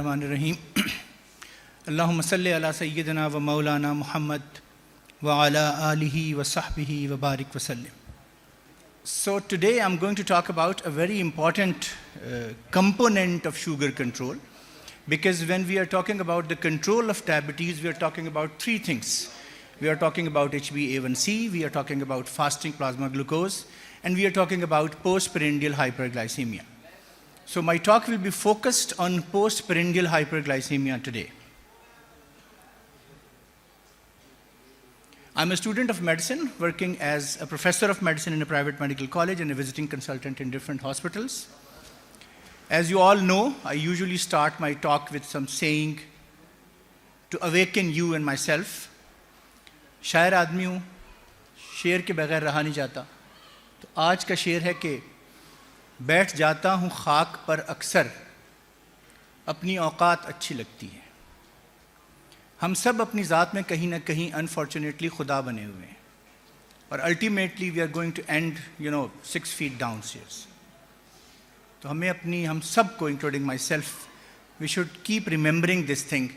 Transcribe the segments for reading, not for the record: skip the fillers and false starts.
Rahim. Allahumma salli ala Sayyidina wa Maulana Muhammad wa ala alihi wa sahbihi wa barik wa sallim. So today I'm going to talk about a very important component of sugar control, because when we are talking about the control of diabetes, we are talking about three things. We are talking about HbA1c, we are talking about fasting plasma glucose, and we are talking about postprandial hyperglycemia. So my talk will be focused on postprandial hyperglycemia today. I'm a student of medicine working as a professor of medicine in a private medical college and a visiting consultant in different hospitals. As you all know, I usually start my talk with some saying to awaken you and myself. शायर आदमी हूँ, शेर के बगैर रहा नहीं जाता, तो आज का शेर है कि बैठ जाता हूँ खाक पर अक्सर, अपनी औकात अच्छी लगती है। हम सब अपनी ज़ात में कहीं ना कहीं अनफॉर्चुनेटली खुदा बने हुए हैं, और ultimately we are going to end 6 feet downstairs. तो हम सबको including myself, we should keep remembering this thing,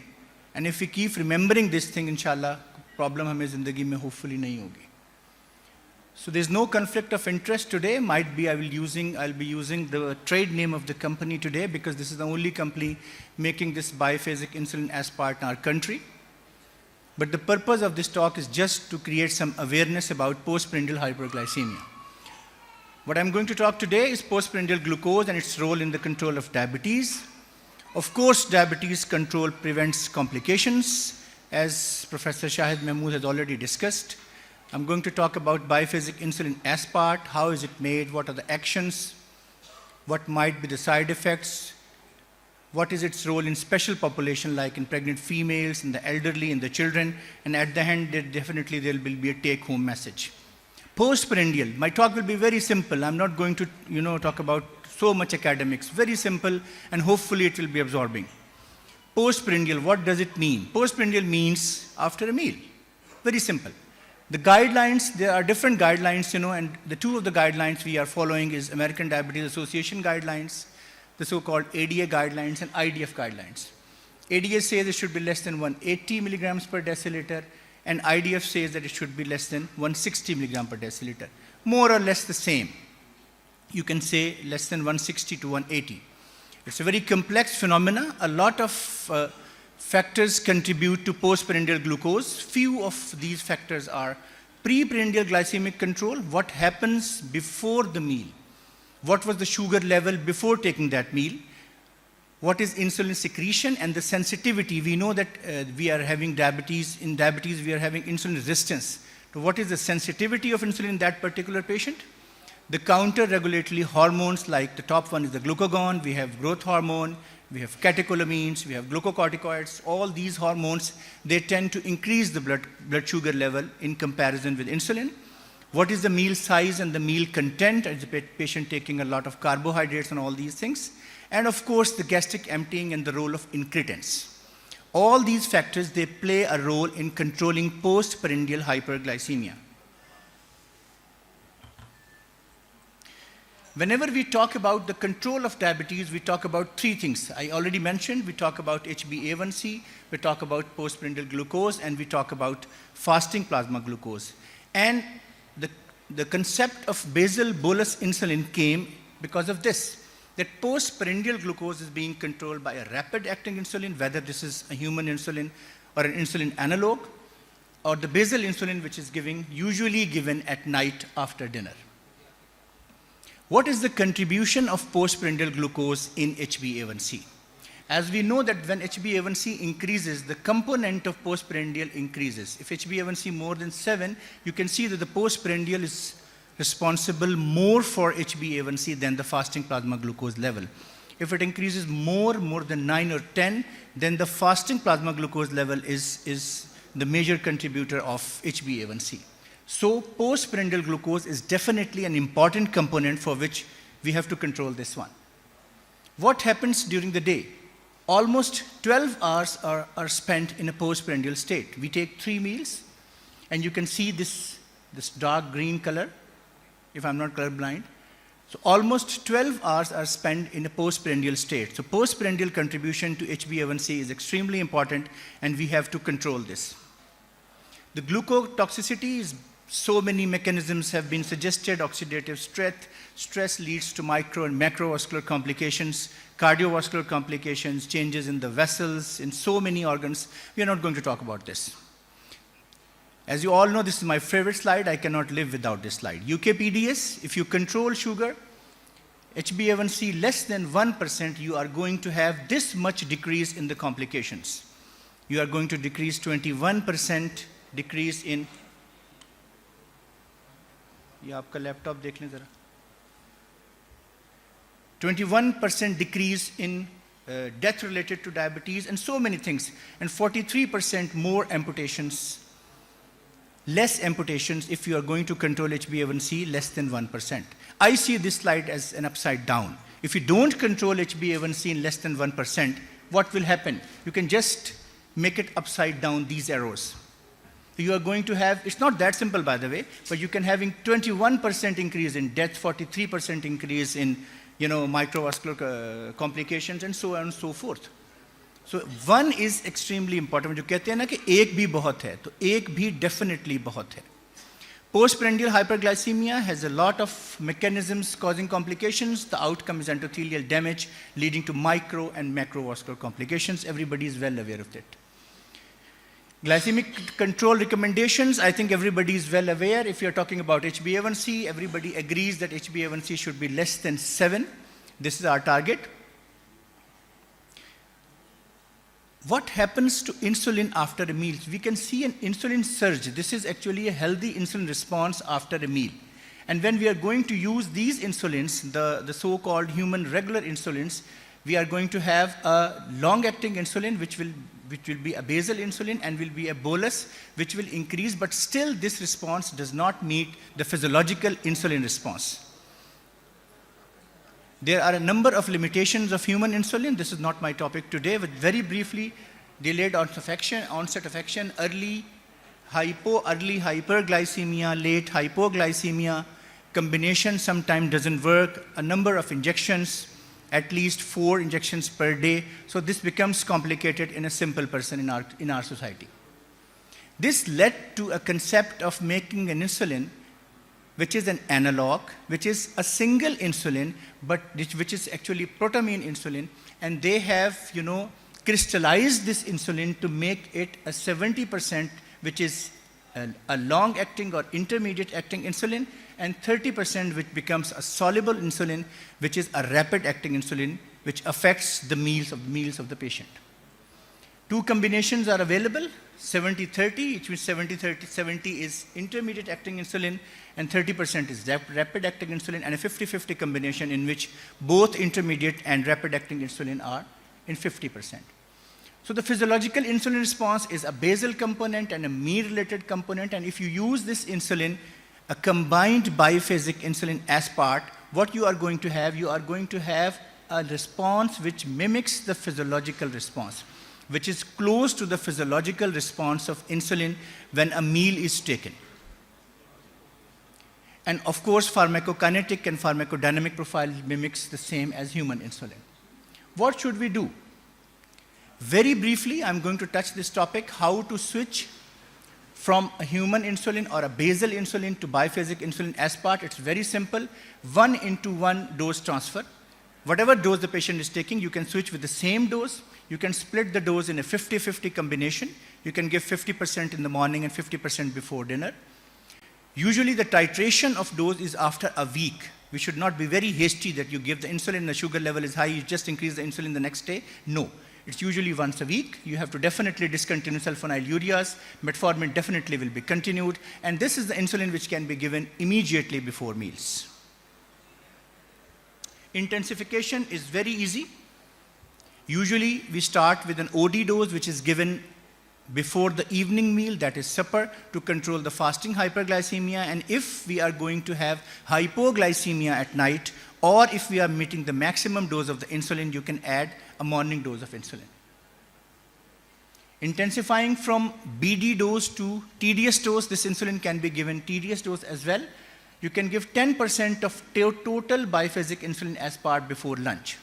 and if we keep remembering this thing, इंशाल्लाह प्रॉब्लम हमें ज़िंदगी में होपफुली नहीं होगी। So there is no conflict of interest today. Might be I'll be using the trade name of the company today, because this is the only company making this biphasic insulin aspart in our country. But the purpose of this talk is just to create some awareness about postprandial hyperglycemia. What I'm going to talk today is postprandial glucose and its role in the control of diabetes. Of course, diabetes control prevents complications, as Professor Shahid Mahmood has already discussed. I'm going to talk about biphasic insulin aspart, how is it made, what are the actions, what might be the side effects, what is its role in special population like in pregnant females, in the elderly, in the children, and at the end definitely there will be a take-home message. Postprandial, my talk will be very simple. I'm not going to talk about so much academics, very simple, and hopefully it will be absorbing. Postprandial, what does it mean? Postprandial means after a meal, very simple. The guidelines, there are different guidelines, and the two of the guidelines we are following is American Diabetes Association guidelines, the so-called ADA guidelines and IDF guidelines. ADA says it should be less than 180 milligrams per deciliter, and IDF says that it should be less than 160 milligrams per deciliter. More or less the same. You can say less than 160 to 180. It's a very complex phenomena. A lot of factors contribute to postprandial glucose. Few of these factors are preprandial glycemic control, what happens before the meal, what was the sugar level before taking that meal, what is insulin secretion and the sensitivity. We know that we are having diabetes. In diabetes, we are having insulin resistance. So what is the sensitivity of insulin in that particular patient? The counter-regulatory hormones, like the top one is the glucagon, we have growth hormone, we have catecholamines, we have glucocorticoids. All these hormones, they tend to increase the blood sugar level in comparison with insulin. What is the meal size and the meal content? Is the patient taking a lot of carbohydrates and all these things? And of course, the gastric emptying and the role of incretins. All these factors, they play a role in controlling postprandial hyperglycemia. Whenever we talk about the control of diabetes, we talk about three things. I already mentioned, we talk about HbA1c, we talk about postprandial glucose, and we talk about fasting plasma glucose. And the concept of basal bolus insulin came because of this, that postprandial glucose is being controlled by a rapid-acting insulin, whether this is a human insulin or an insulin analog, or the basal insulin, which is usually given at night after dinner. What is the contribution of postprandial glucose in HbA1c? As we know that when HbA1c increases, the component of postprandial increases. If HbA1c more than 7, you can see that the postprandial is responsible more for HbA1c than the fasting plasma glucose level. If it increases more than 9 or 10, then the fasting plasma glucose level is the major contributor of HbA1c. So postprandial glucose is definitely an important component for which we have to control this one. What happens during the day? Almost 12 hours are spent in a postprandial state. We take 3 meals, and you can see this dark green color, if I'm not colorblind. So almost 12 hours are spent in a postprandial state. So postprandial contribution to HbA1c is extremely important, and we have to control this. The glucotoxicity is so many mechanisms have been suggested. Oxidative stress leads to micro and macrovascular complications, cardiovascular complications, changes in the vessels, in so many organs. We are not going to talk about this. As you all know, this is my favorite slide. I cannot live without this slide. UKPDS, if you control sugar, HbA1c less than 1%, you are going to have this much decrease in the complications. You are going to decrease 21% decrease in, ये आपका laptop देख लें ज़रा, 21% decrease in death related to diabetes and so many things, and 43% more amputations, less amputations if you are going to control HbA1c less than 1%. I see this slide as an upside down. If you don't control HbA1c in less than 1%, what will happen? You can just make it upside down, these arrows. You are going to have, it's not that simple by the way, but you can having 21% increase in death, 43% increase in microvascular complications, and so on and so forth. So one is extremely important. जो कहते हैं ना कि एक भी बहुत है, तो एक भी definitely बहुत है. Postprandial hyperglycemia has a lot of mechanisms causing complications. The outcome is endothelial damage leading to micro and macrovascular complications. Everybody is well aware of that. Glycemic control recommendations, I think everybody is well aware. If you're talking about HbA1c, everybody agrees that HbA1c should be less than 7. This is our target. What happens to insulin after a meal? We can see an insulin surge. This is actually a healthy insulin response after a meal. And when we are going to use these insulins, the so-called human regular insulins, we are going to have a long-acting insulin, which will be a basal insulin, and will be a bolus, which will increase, but still this response does not meet the physiological insulin response. There are a number of limitations of human insulin. This is not my topic today, but very briefly, delayed onset of action, early hyperglycemia, late hypoglycemia, combination sometimes doesn't work, a number of injections, at least 4 injections per day. So this becomes complicated in a simple person in our society. This led to a concept of making an insulin which is an analog, which is a single insulin, but which is actually protamine insulin, and they have, crystallized this insulin to make it a 70%, which is a long-acting or intermediate-acting insulin, and 30% which becomes a soluble insulin, which is a rapid-acting insulin, which affects the meals of the patient. 2 combinations are available, 70-30, which means 70 is intermediate-acting insulin, and 30% is rapid-acting insulin, and a 50-50 combination in which both intermediate and rapid-acting insulin are in 50%. So the physiological insulin response is a basal component and a meal-related component, and if you use this insulin, a combined biphasic insulin aspart, what you are going to have a response which mimics the physiological response, which is close to the physiological response of insulin when a meal is taken. And of course, pharmacokinetic and pharmacodynamic profile mimics the same as human insulin. What should we do? Very briefly, I'm going to touch this topic, how to switch from a human insulin or a basal insulin to biphasic insulin aspart. It's very simple, 1:1 dose transfer. Whatever dose the patient is taking, you can switch with the same dose. You can split the dose in a 50-50 combination. You can give 50% in the morning and 50% before dinner. Usually the titration of dose is after a week. We should not be very hasty that you give the insulin, the sugar level is high, you just increase the insulin the next day. No, it's usually once a week. You have to definitely discontinue sulfonylureas. Metformin definitely will be continued. And this is the insulin which can be given immediately before meals. Intensification is very easy. Usually we start with an OD dose which is given before the evening meal, that is supper, to control the fasting hyperglycemia. And if we are going to have hypoglycemia at night, or if we are meeting the maximum dose of the insulin, you can add a morning dose of insulin. Intensifying from BD dose to TDS dose, this insulin can be given TDS dose as well. you can give 10% of total biphasic insulin aspart before lunch.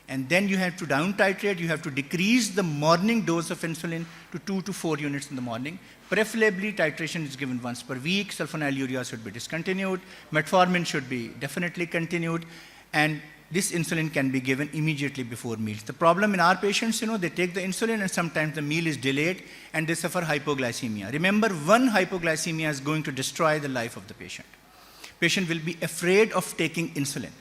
And then you have to down titrate, you have to decrease the morning dose of insulin to 2 to 4 units in the morning. Preferably, titration is given once per week, sulfonylurea should be discontinued, metformin should be definitely continued, and this insulin can be given immediately before meals. The problem in our patients, they take the insulin and sometimes the meal is delayed and they suffer hypoglycemia. Remember, one hypoglycemia is going to destroy the life of the patient. Patient will be afraid of taking insulin,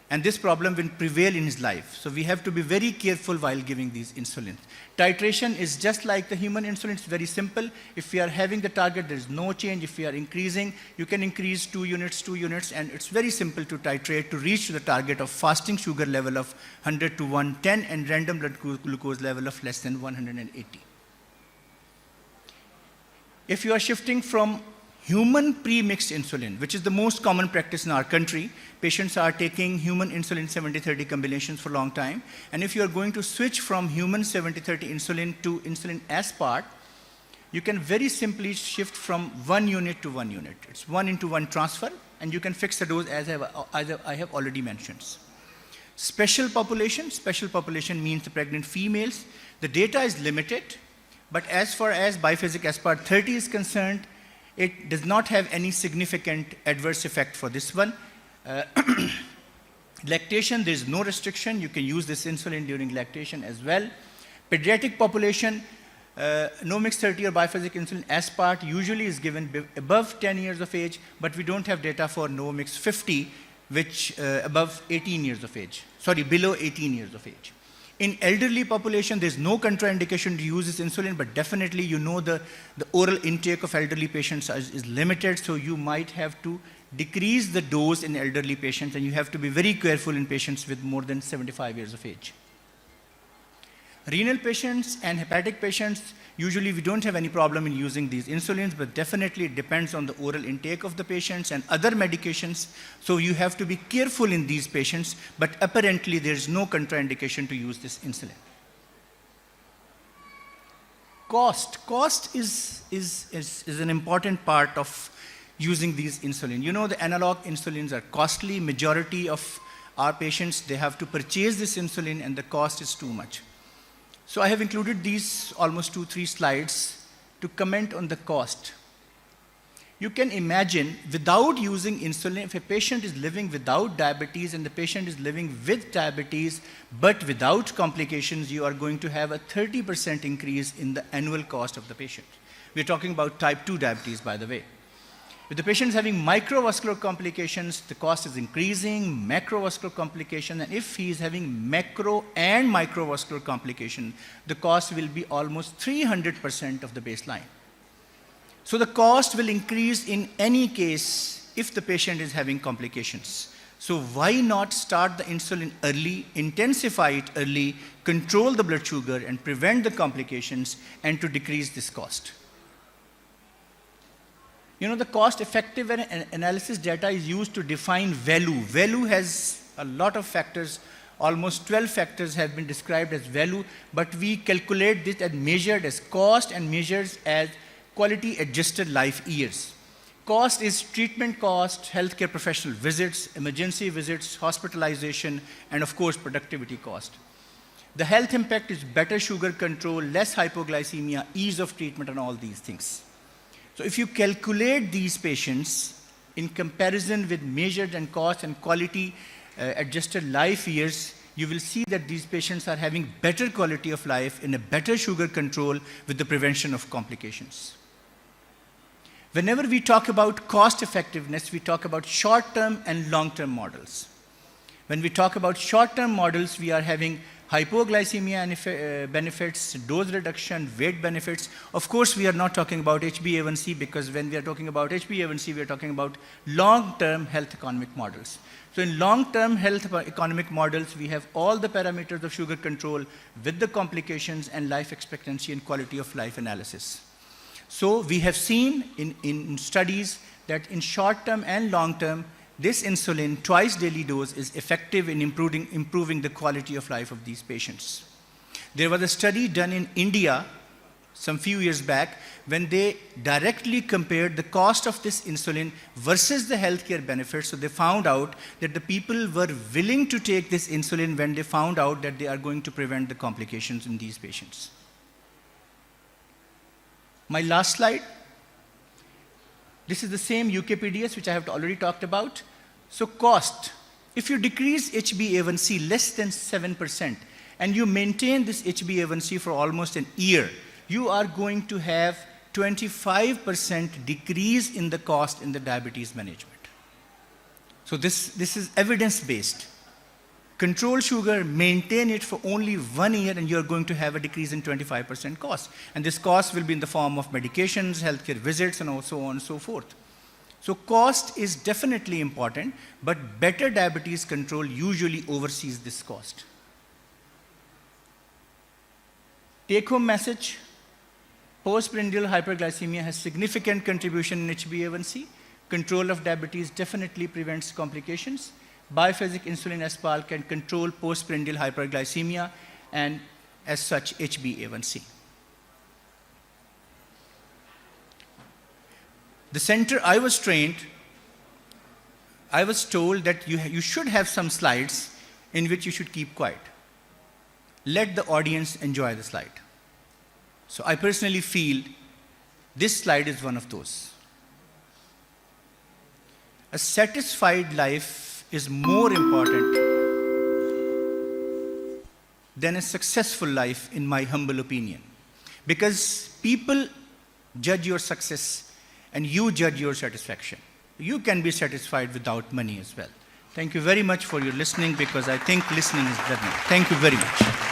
and this problem will prevail in his life. So we have to be very careful while giving these insulins. Titration is just like the human insulin, it's very simple. If we are having the target, there is no change. If we are increasing, you can increase 2 units, and it's very simple to titrate to reach the target of fasting sugar level of 100 to 110 and random blood glucose level of less than 180. If you are shifting from human pre-mixed insulin, which is the most common practice in our country, patients are taking human insulin 70-30 combinations for a long time. And if you are going to switch from human 70-30 insulin to insulin aspart, you can very simply shift from 1 unit to 1 unit. It's 1-to-1 transfer, and you can fix the dose as I have already mentioned. Special population means the pregnant females. The data is limited, but as far as biphasic aspart 30 is concerned, it does not have any significant adverse effect for this one. Lactation, there is no restriction. You can use this insulin during lactation as well. Pediatric population, no mix 30 or biphasic insulin aspart usually is given above 10 years of age, but we don't have data for no mix 50, which above 18 years of age. Sorry, below 18 years of age. In elderly population, there's no contraindication to use this insulin, but definitely the oral intake of elderly patients is limited, so you might have to decrease the dose in elderly patients, and you have to be very careful in patients with more than 75 years of age. Renal patients and hepatic patients, usually we don't have any problem in using these insulins, but definitely it depends on the oral intake of the patients and other medications. So you have to be careful in these patients, but apparently there is no contraindication to use this insulin. Cost is an important part of using these insulin. The analog insulins are costly. Majority of our patients, they have to purchase this insulin, and the cost is too much. So I have included these almost 2-3 slides to comment on the cost. You can imagine, without using insulin, if a patient is living without diabetes and the patient is living with diabetes but without complications, you are going to have a 30% increase in the annual cost of the patient. We're talking about type 2 diabetes, by the way. With the patients having microvascular complications, the cost is increasing, macrovascular complication, and if he is having macro and microvascular complication, the cost will be almost 300% of the baseline. So the cost will increase in any case if the patient is having complications. So why not start the insulin early, intensify it early, control the blood sugar and prevent the complications, and to decrease this cost. The cost-effective analysis data is used to define value. Value has a lot of factors. Almost 12 factors have been described as value, but we calculate this and measured as cost and measures as quality-adjusted life years. Cost is treatment cost, healthcare professional visits, emergency visits, hospitalization, and of course, productivity cost. The health impact is better sugar control, less hypoglycemia, ease of treatment, and all these things. So if you calculate these patients in comparison with measured and cost and quality adjusted life years, you will see that these patients are having better quality of life and a better sugar control with the prevention of complications. Whenever we talk about cost effectiveness, we talk about short-term and long-term models. When we talk about short-term models, we are having hypoglycemia benefits, dose reduction, weight benefits. Of course, we are not talking about HbA1c, because when we are talking about HbA1c, we are talking about long-term health economic models. So in long-term health economic models, we have all the parameters of sugar control with the complications and life expectancy and quality of life analysis. So we have seen in studies that in short-term and long-term, this insulin, twice daily dose, is effective in improving the quality of life of these patients. There was a study done in India, some few years back, when they directly compared the cost of this insulin versus the healthcare benefits. So they found out that the people were willing to take this insulin when they found out that they are going to prevent the complications in these patients. My last slide. This is the same UKPDS, which I have already talked about. So cost. If you decrease HbA1c less than 7%, and you maintain this HbA1c for almost an year, you are going to have 25% decrease in the cost in the diabetes management. So this is evidence-based. Control sugar, maintain it for only 1 year, and you're going to have a decrease in 25% cost. And this cost will be in the form of medications, healthcare visits, and so on and so forth. So cost is definitely important, but better diabetes control usually oversees this cost. Take-home message. Postprandial hyperglycemia has significant contribution in HbA1c. Control of diabetes definitely prevents complications. Biphasic insulin aspal can control postprandial hyperglycemia and, as such, HbA1c. The center I was trained, I was told that you should have some slides in which you should keep quiet. Let the audience enjoy the slide. So I personally feel this slide is one of those. A satisfied life is more important than a successful life, in my humble opinion. Because people judge your success and you judge your satisfaction. You can be satisfied without money as well. Thank you very much for your listening, because I think listening is learning. Thank you very much.